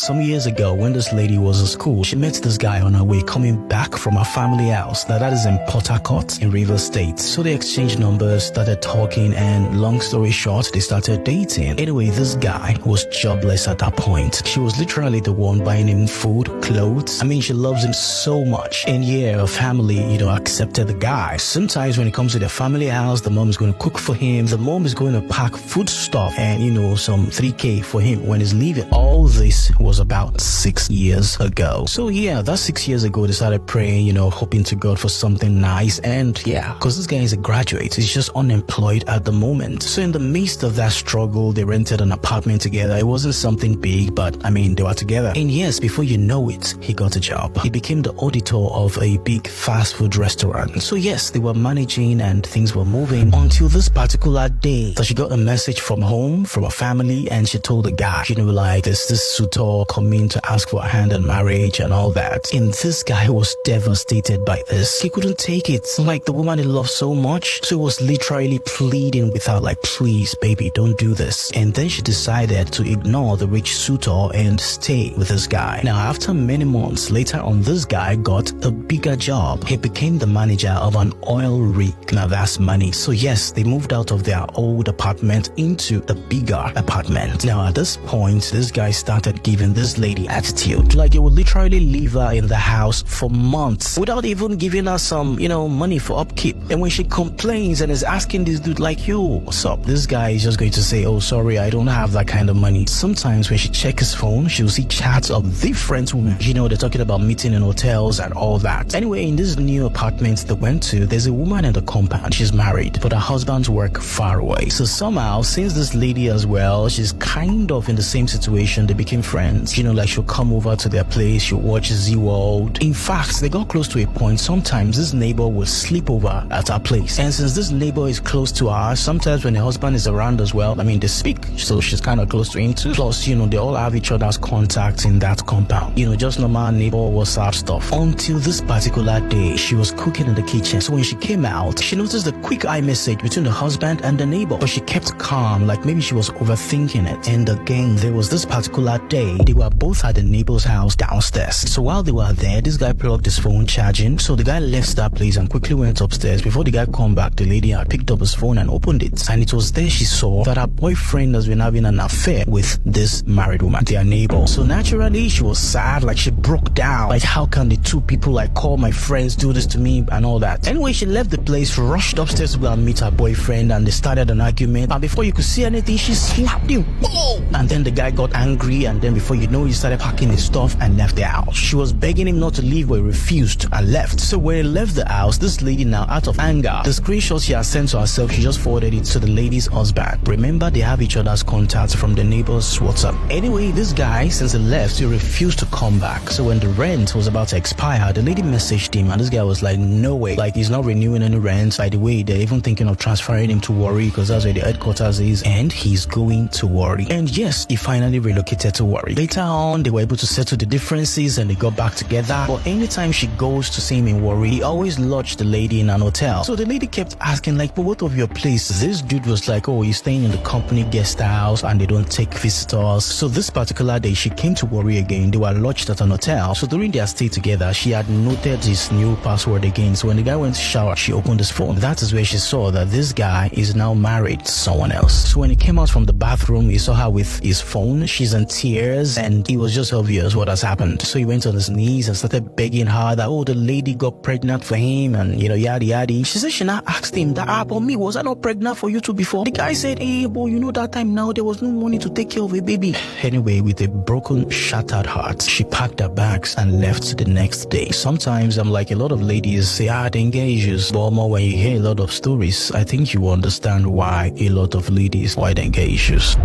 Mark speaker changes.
Speaker 1: some years ago when this lady was in school, she met this guy on her way coming back from her family house. Now that is in Port Harcourt in Rivers State. So they exchanged numbers, started talking, and long story short, they started dating. Anyway, this guy was jobless at that point. She was literally the one buying him food, clothes. I mean, she loves him so much. And yeah, her family, accepted the guy. Sometimes when it comes to their family house, the mom is going to cook for him. The mom is going to pack food stuff and, some 3K for him when he's leaving. All this was about 6 years ago. So yeah, that 6 years ago, they started praying, hoping to God for something nice. And yeah, because this guy is a graduate, he's just unemployed at the moment. So in the midst of that struggle, they rented an apartment together. It wasn't something big, but I mean, they were together. And yes, before you know it, he got a job. He became the auditor of a big fast food restaurant. So yes, they were managing and things were moving until this particular day that she got a message from home, from her family, and she told the guy, there's this suitor coming to ask for a hand in marriage and all that. And this guy was devastated by this. He couldn't take it. Like the woman he loved so much. So he was literally pleading with her, like, please, baby, don't do this. And then she decided to ignore the rich suitor and stay with this guy. Now, after many months later on, this guy got a bigger job. He became the manager of an oil rig. Now that's money. So yes, they moved out of their old apartment into the bigger apartment. Now at this point, this guy started giving this lady attitude. Like he would literally leave her in the house for months without even giving her some, money for upkeep. And when she complains and is asking this dude like, yo, what's up? This guy is just going to say, oh, sorry, I don't have that kind of money. Sometimes when she checks his phone, she'll see chats of different women. They're talking about meeting in hotels and all that. Anyway, in this new apartment they went to, there's a woman in the compound. She's married, but her husband's work far away. So somehow, since this lady as well, she's kind of in the same situation, they became friends. Like she'll come over to their place, she'll watch Z-World. In fact, they got close to a point. Sometimes this neighbor will sleep over at our place. And since this neighbor is close to her, sometimes when the husband is around as well, they speak. So she's kind of close to him too. Plus, they all have each other's contacts in that compound. Just normal neighbor WhatsApp stuff. Until this particular day, she was cooking in the kitchen. So when she came out, she noticed a quick iMessage between the husband and the neighbor. But she kept calm, like maybe she was overthinking it. And again, there was this particular day, they were both at the neighbor's house downstairs. So while they were there, this guy plugged his phone charging. So the guy left that place and quickly went upstairs. Before the guy come back, the lady had picked up his phone and opened it. And it was there she saw that her boyfriend has been having an affair with this married woman, their neighbor. So naturally, she was sad, like she broke down. Like, how can the two people call my friends do this to me and all that? Anyway, she left the place, rushed upstairs to go and meet her boyfriend, and they started an argument. And before you could see anything, she slapped him. Oh! And then the guy got angry, and then before you know, he started packing his stuff and left the house. She was begging him not to leave, but he refused and left. So when he left the house, this lady now, out of anger, the screenshot she had sent to herself, she just forwarded it to the lady's husband. Remember, they have each other's contacts from the neighbor's WhatsApp. Anyway, this guy, since he left, he refused to come back. So when the rent was about to expire, the lady messaged him, and this guy was like, no way, like he's not renewing any rent. By the way, they're even thinking of transferring him to Warri because that's where the headquarters is, and he's going to Warri. And yes, he finally relocated to Warri. Later on, they were able to settle the differences and they got back together. But anytime she goes to see him in Warri, he always lodged the lady in an hotel. So the lady kept asking, like, but what of your place? This dude was like, oh, he's staying in the company guest house and they don't take visitors. So this particular day, she came to Warri again. They were lodged at an hotel. So during their stay together, she had noted his new password again. So when the guy went to shower, she opened his phone. That is where she saw that this guy is now married to someone else. So when he came out from the bathroom, he saw her with his phone. She's in tears and it was just obvious what has happened. So he went on his knees and started begging her that, oh, the lady got pregnant for him and, yada yada. She said she now asked him that, but me, was I not pregnant for you two before? The guy said, hey, but that time now there was no money to take care of a baby. Anyway, with a broken, shattered heart, she packed her bags and left the next day. Sometimes I'm like, a lot of ladies say, they engage issues, but more when you hear a lot of stories, I think you understand why a lot of ladies, why they get issues.